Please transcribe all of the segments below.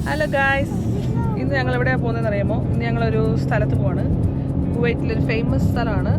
Hello guys, ഇന്ന് ഞങ്ങൾ എവിടെയാണ് പോകുന്നതെന്ന് അറിയാമോ? ഇന്ന് ഞങ്ങളൊരു സ്ഥലത്ത് പോവാണ്. കുവൈറ്റിലൊരു ഫേമസ് സ്ഥലമാണ്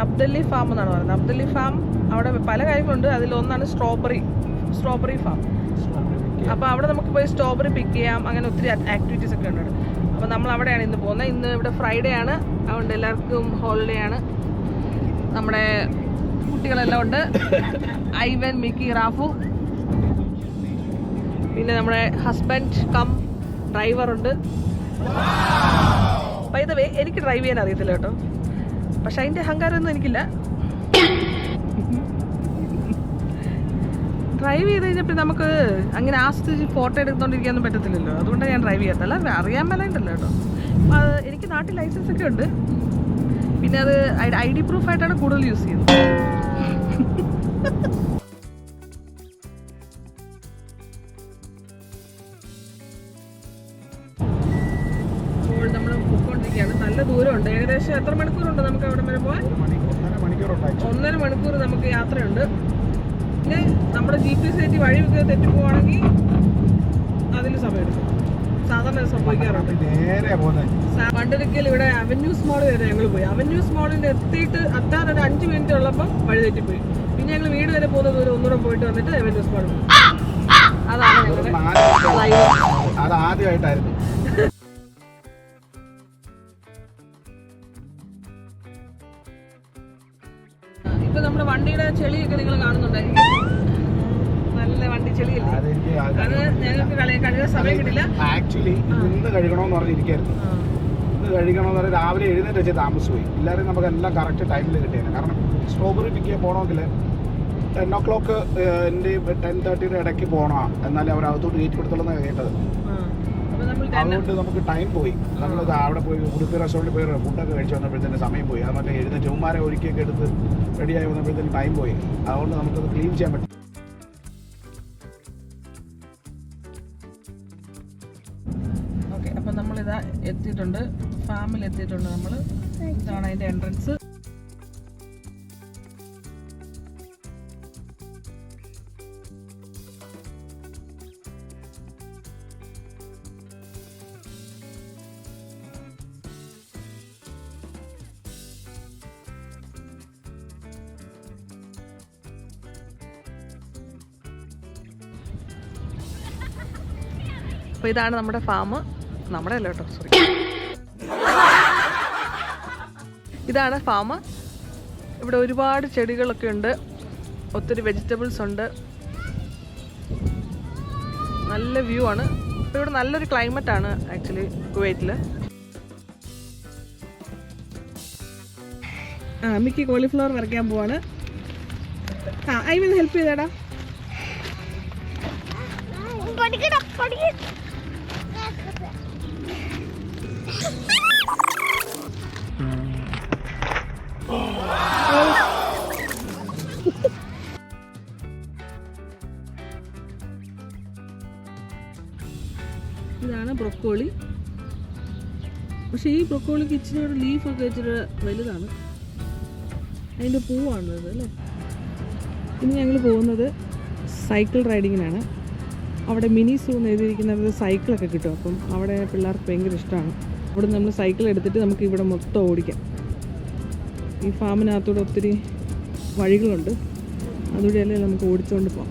അബ്ദല്ലി ഫാം എന്നാണ് പറയുന്നത്. അബ്ദല്ലി ഫാം അവിടെ പല കാര്യങ്ങളുണ്ട്. അതിലൊന്നാണ് സ്ട്രോബെറി ഫാം. അപ്പോൾ അവിടെ നമുക്ക് പോയി സ്ട്രോബെറി പിക്ക് ചെയ്യാം. അങ്ങനെ ഒത്തിരി ആക്ടിവിറ്റീസ് ഒക്കെ ഉണ്ട്. അപ്പോൾ നമ്മൾ അവിടെയാണ് ഇന്ന് പോകുന്നത്. ഇന്ന് ഇവിടെ ഫ്രൈഡേ ആണ്, അതുകൊണ്ട് എല്ലാവർക്കും ഹോളിഡേ ആണ്. നമ്മുടെ കുട്ടികളെല്ലാം ഉണ്ട്. ഐവൻ, മിക്കി, റാഫു, പിന്നെ നമ്മുടെ ഹസ്ബൻഡ് കം ഡ്രൈവറുണ്ട്. ബൈ ദ വേ, എനിക്ക് ഡ്രൈവ് ചെയ്യാൻ അറിയത്തില്ല കേട്ടോ, പക്ഷെ അതിൻ്റെ അഹങ്കാരമൊന്നും എനിക്കില്ല. ഡ്രൈവ് ചെയ്ത് കഴിഞ്ഞപ്പോൾ നമുക്ക് അങ്ങനെ ആസ്വദിച്ച് ഫോട്ടോ എടുത്തുകൊണ്ടിരിക്കാനൊന്നും പറ്റത്തില്ലല്ലോ. അതുകൊണ്ടാണ് ഞാൻ ഡ്രൈവ് ചെയ്യാത്തല്ല. അറിയാൻ മേലുണ്ടല്ലോ കേട്ടോ. അപ്പോൾ അത് എനിക്ക് നാട്ടിൽ ലൈസൻസ് ഒക്കെ ഉണ്ട്. പിന്നെ അത് ID പ്രൂഫായിട്ടാണ് കൂടുതൽ യൂസ് ചെയ്യുന്നത്. അപ്പോൾ നമ്മൾ പോയിക്കൊണ്ടിരിക്കുകയാണ്. നല്ല ദൂരമുണ്ട്. ഏകദേശം എത്ര മണിക്കൂറുണ്ട് നമുക്ക് അവിടെ വരെ പോകാൻ? 1.5 മണിക്കൂർ നമുക്ക് യാത്രയുണ്ട്. പിന്നെ നമ്മുടെ GPS ആയിട്ട് വഴി തെറ്റിപ്പോവാണെങ്കിൽ അതിന് സമയമെടുക്കും. സാധാരണ സംഭവിക്കാറുണ്ട്. പണ്ടൊരിക്കൽ ഇവിടെ അവന്യൂസ് മോൾ വരെ ഞങ്ങൾ പോയി. അവന്യൂസ് മോളിൽ എത്താൻ ഒരു 5 മിനിറ്റ് ഉള്ളപ്പോൾ വഴി തെറ്റിപ്പോയി. പിന്നെ ഞങ്ങൾ വീട് വരെ പോകുന്ന ദൂരം ഒന്നുകൂടെ പോയിട്ട് വന്നിട്ട് അവന്യൂസ് മോൾ പോയി. അതാണ് ആദ്യമായിട്ടായിരുന്നു. ഇപ്പൊ നമ്മുടെ വണ്ടിയുടെ ചെളിയൊക്കെ നിങ്ങൾ കാണുന്നുണ്ടായിരിക്കും. നല്ല വണ്ടി ചെളിയല്ലേ? അത് ഞങ്ങൾക്ക് കഴുകാൻ സമയം കിട്ടില്ല. ആക്ച്വലി ഇന്ന് കഴുകണമെന്ന് പറഞ്ഞിരിക്കായിരുന്നു. ഇന്ന് കഴുകണമെന്ന് പറഞ്ഞാൽ രാവിലെ എഴുന്നേറ്റ് വെച്ച് താമസിച്ചു പോയി. എല്ലാവരും നമുക്ക് എല്ലാം കറക്റ്റ് ടൈമിൽ കിട്ടിയത്. കാരണം സ്ട്രോബെറി പിക്ക് ചെയ്യാൻ പോകണമെങ്കിൽ 10 o'clock 10:30 ഇടയ്ക്ക് പോകണം. എന്നാലും അവർ അകത്തോട്ട് കയറ്റി കൊടുത്തുള്ളതാണ് കേട്ടത്. അതുകൊണ്ട് നമുക്ക് ടൈം പോയി. നമ്മൾ അവിടെ പോയി ഉടുപ്പി റെസ്റ്റോറൻറ്റിൽ പോയി ഫുഡൊക്കെ കഴിച്ച് വന്നപ്പോഴത്തേന് സമയം പോയി. അത് മറ്റേ എഴുന്ന ചുമ്മാരെ ഒരുക്കിയൊക്കെ എടുത്ത് റെഡിയായി വന്നപ്പോഴത്തേന് ടൈം പോയി. അതുകൊണ്ട് നമുക്കത് ക്ലീൻ ചെയ്യാൻ പറ്റും. ഓക്കെ, അപ്പം നമ്മളിതാ എത്തിയിട്ടുണ്ട്, ഫാമിൽ എത്തിയിട്ടുണ്ട് നമ്മൾ. ഇതാണ് അതിൻ്റെ എൻട്രൻസ്. അപ്പോൾ ഇതാണ് നമ്മുടെ ഫാം. നമ്മുടെ അല്ല കേട്ടോ, സോറി. ഇതാണ് ഫാം. ഇവിടെ ഒരുപാട് ചെടികളൊക്കെ ഉണ്ട്, ഒത്തിരി വെജിറ്റബിൾസ് ഉണ്ട്. നല്ല വ്യൂ ആണ്. ഇപ്പോൾ ഇവിടെ നല്ലൊരു ക്ലൈമറ്റ് ആണ് ആക്ച്വലി കുവൈറ്റിൽ. മിക്കി കോളിഫ്ലവർ വരയ്ക്കാൻ പോവാണ്. ഐ വിൽ ഹെൽപ്പ് ചെയ്തേടാ. ഇതാണ് ബ്രൊക്കോളി. പക്ഷെ ഈ ബ്രൊക്കോളിക്ക് ഇച്ചിരി ഒരു ലീഫൊക്കെ ഇച്ചിരി വലുതാണ്. അതിൻ്റെ പൂവാണത് അല്ലേ. ഇനി ഞങ്ങൾ പോകുന്നത് സൈക്കിൾ റൈഡിങ്ങിനാണ്. അവിടെ മിനി സൂ എന്ന് എഴുതിയിരിക്കുന്നത് സൈക്കിളൊക്കെ കിട്ടും. അപ്പം അവിടെ പിള്ളേർക്ക് ഭയങ്കര ഇഷ്ടമാണ്. അവിടെ നമ്മൾ സൈക്കിൾ എടുത്തിട്ട് നമുക്ക് ഇവിടെ മൊത്തം ഓടിക്കാം. ഈ ഫാമിനകത്തൂടെ ഒത്തിരി വഴികളുണ്ട്, അതുവഴിയല്ലേ നമുക്ക് ഓടിച്ചുകൊണ്ട് പോകാം.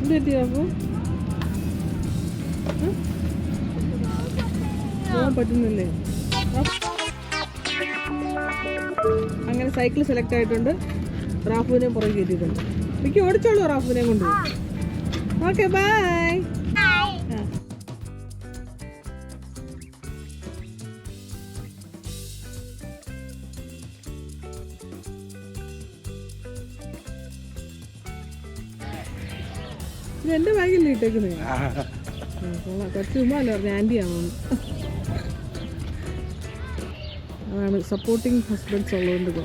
എന്തെത്തിയാ അപ്പോൾ പോകാൻ പറ്റുന്നില്ലേ? അങ്ങനെ സൈക്കിൾ സെലക്ട് ആയിട്ടുണ്ട്. റാഫുവിനെ പുറകെ കയറ്റിയിട്ടുണ്ട്. മിക്ക ഓടിച്ചോളൂ റാഫുവിനെ കൊണ്ട്. Okay, bye. ഇത് എൻ്റെ ബാഗില്ലേ ഇട്ടേക്കുന്നത്? കുറച്ച് ചുമ്മാല്ലോ പറഞ്ഞു ആൻറ്റിയാണോ. അതാണ് സപ്പോർട്ടിങ് ഹസ്ബൻഡ്സ് ഉള്ളതുകൊണ്ട്.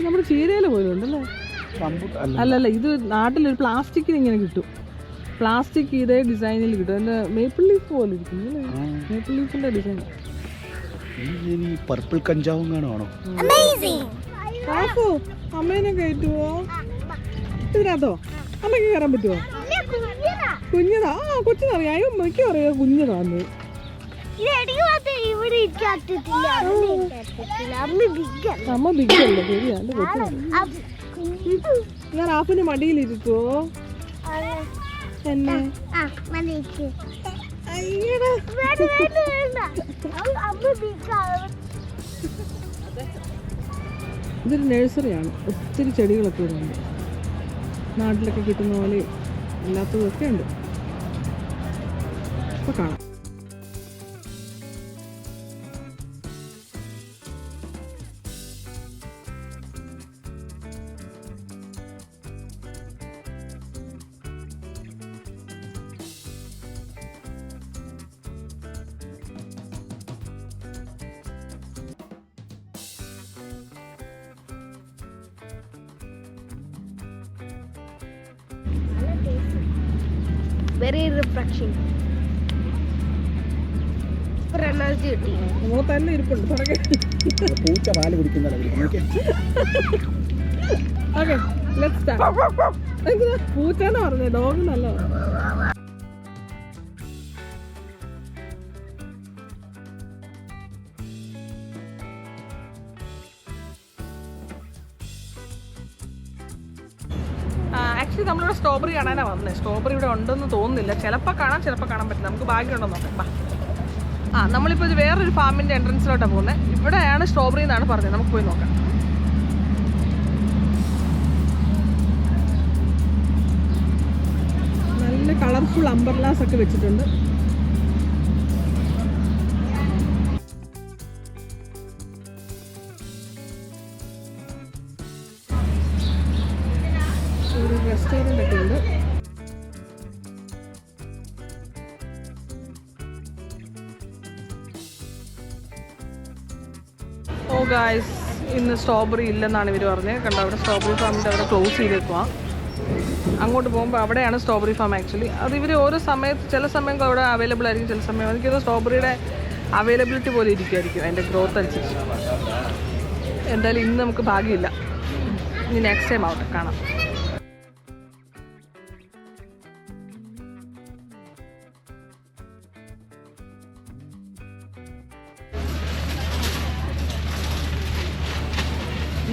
നമ്മുടെ ചീരയില പോലും ഉണ്ടല്ലേ? അല്ലല്ല, ഇത് നാട്ടിലൊരു പ്ലാസ്റ്റിക്കിന് ഇങ്ങനെ കിട്ടും. പ്ലാസ്റ്റിക് ഇതേ ഡിസൈനിൽ കിട്ടും. അതിൻ്റെ മേപ്പിൾ ലീഫ് പോലെ ഇരിക്കും അല്ലേ? മേപ്പിൾ ലീഫിൻ്റെ ഡിസൈൻ. ഈ പർപ്പിൾ കഞ്ചാവും കാണുവാണോ? കാക്കു അമ്മേനെ കയറ്റുവോ ഇതിനകത്തോ? അമ്മയ്ക്ക് കയറാൻ പറ്റുമോ? കുഞ്ഞതാ. ആ കൊച്ചിനറിയാം. അയ്യോ അമ്മയ്ക്കും അറിയാം കുഞ്ഞതാന്ന്. അമ്മ ബിഗല്ലേ ശരിയാ. എന്റെ കൊച്ചിനാ. ഞാൻ ആഫിന് മടിയിലിരിക്കുവോ എന്നെ? ഇതൊരു നഴ്സറിയാണ്. ഒത്തിരി ചെടികളൊക്കെ ഇവിടെ ഉണ്ട്. നാട്ടിലൊക്കെ കിട്ടുന്ന പോലെ ഇല്ലാത്തതൊക്കെ ഉണ്ട്. ഇപ്പൊ കാണാം. Very refreshing. For energy കിട്ടി. നമ്മൾ തന്നെ ഇരിപ്പുണ്ട്. പൂച്ച പാല് കുടിക്കുന്നതല്ല. Okay let's start. എന്തിനാ പൂച്ചെന്ന് പറഞ്ഞേ? ഡോഗ് നല്ലതാണ്. ആക്ച്വലി നമ്മളിവിടെ സ്ട്രോബെറി കാണാനാണ് വന്നത്. സ്ട്രോബെറി ഇവിടെ ഉണ്ടെന്ന് തോന്നുന്നില്ല. ചിലപ്പോൾ കാണാം, ചിലപ്പോൾ കാണാൻ പറ്റില്ല. നമുക്ക് ഭാഗ്യമുണ്ടോ നോക്കാം. നമ്മളിപ്പോൾ ഇത് വേറൊരു ഫാമിൻ്റെ എൻട്രൻസിലോട്ടാണ് പോകുന്നത്. ഇവിടെയാണ് സ്ട്രോബെറി എന്നാണ് പറഞ്ഞത്. നമുക്ക് പോയി നോക്കാം. നല്ല കളർഫുൾ അംബർലാസ് ഒക്കെ വെച്ചിട്ടുണ്ട്. ഒരു റെസ്റ്റോറൻ്റ് ഒക്കെ ഉണ്ട്. ഓ ഗായ്സ്, ഇന്ന് സ്ട്രോബെറി ഇല്ലെന്നാണ് ഇവർ പറഞ്ഞത്. കണ്ടോ, അവിടെ സ്ട്രോബെറി ഫാമിൻ്റെ അവിടെ ക്ലോസ് ചെയ്തേക്കുക. അങ്ങോട്ട് പോകുമ്പോൾ അവിടെയാണ് സ്ട്രോബെറി ഫാം ആക്ച്വലി. അത് ഇവർ ഓരോ സമയത്ത് ചില സമയം അവിടെ അവൈലബിൾ ആയിരിക്കും, ചില സമയം എനിക്കത് സ്ട്രോബെറിയുടെ അവൈലബിലിറ്റി പോലെ ഇരിക്കുമായിരിക്കും അതിൻ്റെ ഗ്രോത്ത് അനുസരിച്ച്. എന്തായാലും ഇന്ന് നമുക്ക് ഭാഗ്യമില്ല. ഇനി നെക്സ്റ്റ് ടൈം ആവട്ടെ, കാണാം.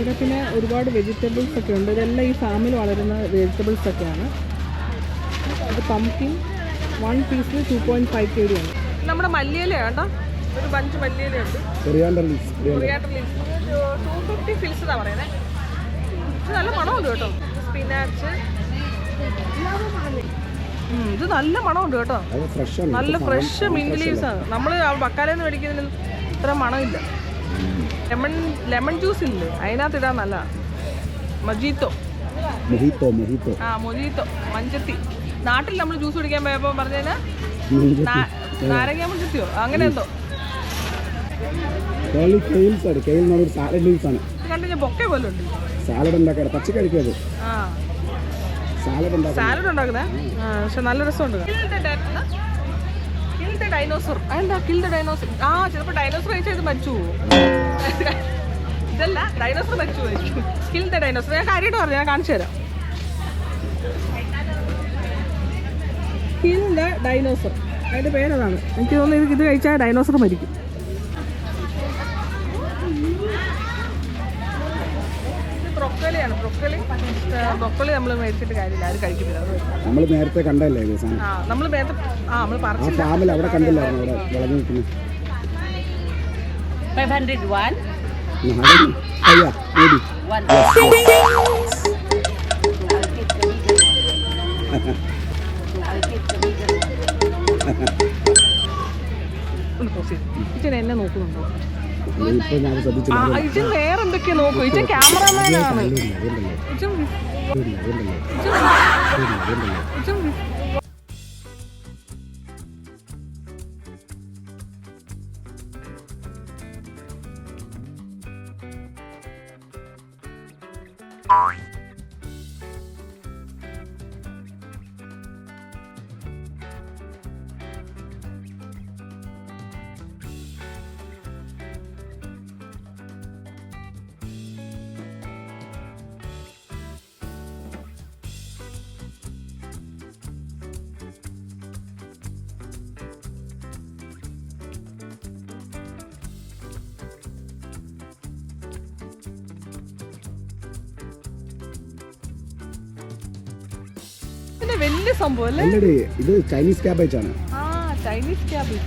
ഇവിടെ പിന്നെ ഒരുപാട് വെജിറ്റബിൾസ് ഒക്കെ ഉണ്ട്. ഇതെല്ലാം ഈ ഫാമിൽ വളരുന്ന വെജിറ്റബിൾസ് ഒക്കെയാണ്. അത് പംകിൻ 1 പീസിന് 2.5 kg ആണ്. നമ്മുടെ മല്ലിയില കേട്ടോ, ഒരു ബഞ്ച് മല്ലിയിലുണ്ട്. 250 ഫിൽസ് എന്നാണ് പറയുന്നത്. ഇത് നല്ല മണമുണ്ട് കേട്ടോ. സ്പിനാച്ച്, ഇത് നല്ല മണമുണ്ട് കേട്ടോ. നല്ല ഫ്രഷ് മിന്റ് ലീവ്സ് ആണ്. നമ്മൾ ബക്കാലെന്ന് മേടിക്കുന്നതിന് ഇത്ര മണമില്ല. ലെമൺ ജ്യൂസ് ഇല്ലേ, അതിനകത്ത് ഇടാൻ നല്ല. മൊജീത്തോ, മഞ്ചത്തി. നാട്ടിൽ നമ്മൾ ജ്യൂസ് കുടിക്കാൻ പോയപ്പോൾ പറഞ്ഞാൽ നാരങ്ങ മഞ്ചത്തിയോ അങ്ങനെ എന്തോ കണ്ടു. ഞാൻ ബൊക്കെ പോലെ ഉണ്ട്. സാലഡ് ഉണ്ടാക്കുന്നേ. പക്ഷെ നല്ല രസമുണ്ട്. ഡൈനോസർ. അതെന്താ കിൽ ദ ഡൈനോസർ? ആ ചിലപ്പോൾ ഡൈനോസർ കഴിച്ചാൽ ഇത് മരിച്ചു പോകും. ഇതല്ല, ഡൈനോസർ മരിച്ചു പോയിരിക്കും. Kill the dinosaur. ഞാൻ കാര്യമായിട്ട് പറഞ്ഞു, ഞാൻ കാണിച്ചു തരാം. കിൽ ദ ഡൈനോസർ, അതിൻ്റെ പേരതാണ്. എനിക്ക് തോന്നുന്നു ഇത് കഴിച്ചാൽ ഡൈനോസർ മരിക്കും. ബ്രൊക്കോളിയാണ്. ബ്രൊക്കോളി നമ്മൾ മേടിച്ചിട്ട് കാര്യമില്ല, അത് കഴിക്കുന്നില്ല. നമ്മൾ നേരത്തെ കണ്ടല്ലേ നമ്മൾ പറിച്ചില്ല. 501. ഇച്ചൻ എന്നെ നോക്കുന്നുണ്ടോ? ഇച്ചൻ വേറെ എന്തൊക്കെയാ നോക്കൂ. ഇച്ചൻ ക്യാമറമാനാണ്. ഇതിന്റെ വലിയ സംഭവം അല്ലേ? അല്ലടി ഇത് ചൈനീസ് ക്യാബേജ് ആണ്. ആ ചൈനീസ് ക്യാബേജ്.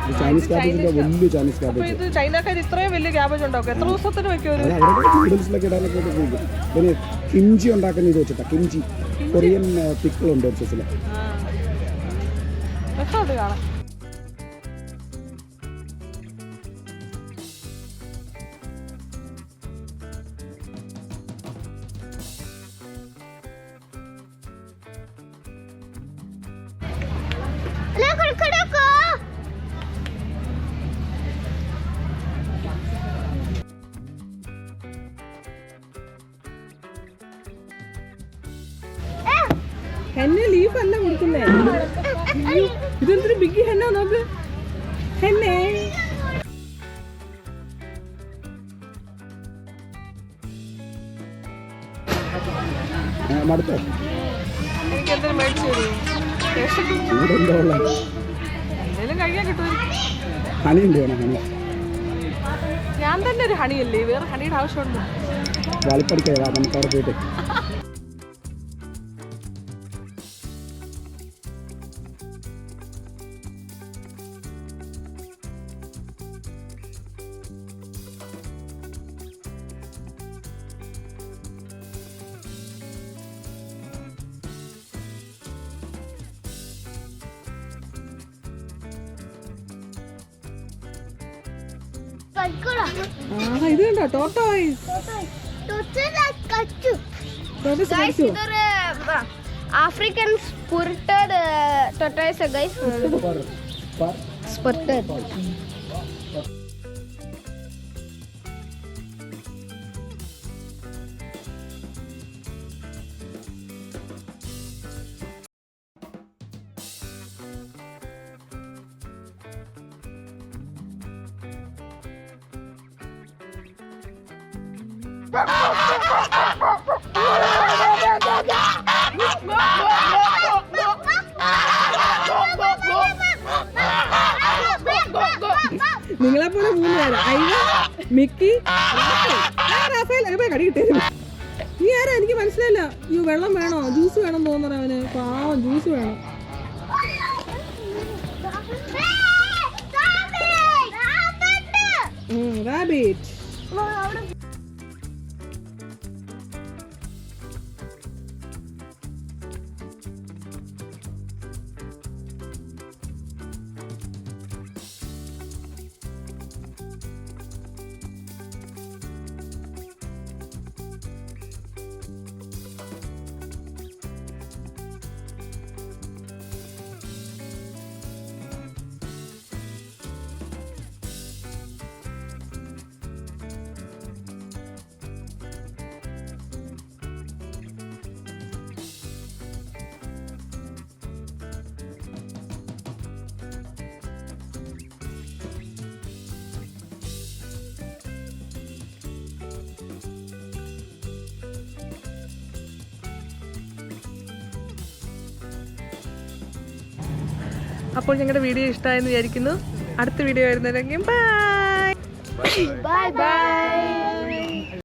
ഇത് ചൈനീസ് ക്യാബേജിന്റെ വലിയ ചൈനീസ് അപ്പൊ ക്യാബേജ്. ഇത് ചൈനക്കാർ ഇത്രയും വലിയ ക്യാബേജ് ഉണ്ടാക്കും. എത്ര ദിവസത്തിന് വെക്കും ഒരു? അത് അവരുടെ നൂഡിൽസിലൊക്കെ ഇടാനൊക്കെ ഉപയോഗിക്കും. പിന്നെ കിംചി ഉണ്ടാക്കുന്ന ഇത് വെച്ചിട്ടാ. കിംചി കൊറിയൻ പിക്കിൾ ഉണ്ട് ഒരു സൈസില്. രസമുണ്ട് കാണാൻ. ഹെന്ന ലീഫ് അല്ല കൊടുക്കുന്നേ. ഇതെന്തൊരു ബിഗ് ഹെന്ന നോക്ക്. ഹെന്നെ മടുത്തോ? എനിക്ക് എന്തെങ്കിലും മേടിച്ചു തരുമോ? ഇവിടെ എന്താ ഉള്ളത്? എന്തെങ്കിലും കഴിക്കാൻ കിട്ടുമായിരിക്കും. ഹണി ഉണ്ട് വേണം. ഹണി ഞാൻ തന്നെ ഒരു ഹണിയല്ലേ, വേറെ ഹണിയുടെ ആവശ്യമുണ്ട്. വാളിപ്പടിക്കാ നമുക്ക് അവിടെ പോയിട്ട്. ഇത് കണ്ടോ tortoise. African spotted tortoise guys. Spotted. നിങ്ങളെപ്പോലെ 3 പേരാ. ഐവ, മിക്കി, റാഫേൽ. കടി കിട്ടിയത് നീ ആരാ? എനിക്ക് മനസ്സിലായില്ല. ഈ വെള്ളം വേണോ ജ്യൂസ് വേണം തോന്നുന്നു അവന്. പാവം ജ്യൂസ് വേണം. റാബിറ്റ്. അപ്പോൾ ഞങ്ങളുടെ വീഡിയോ ഇഷ്ടമായെന്ന് വിചാരിക്കുന്നു. അടുത്ത വീഡിയോ വരുന്നവരെങ്കിൽ ബൈ ബൈ ബൈ.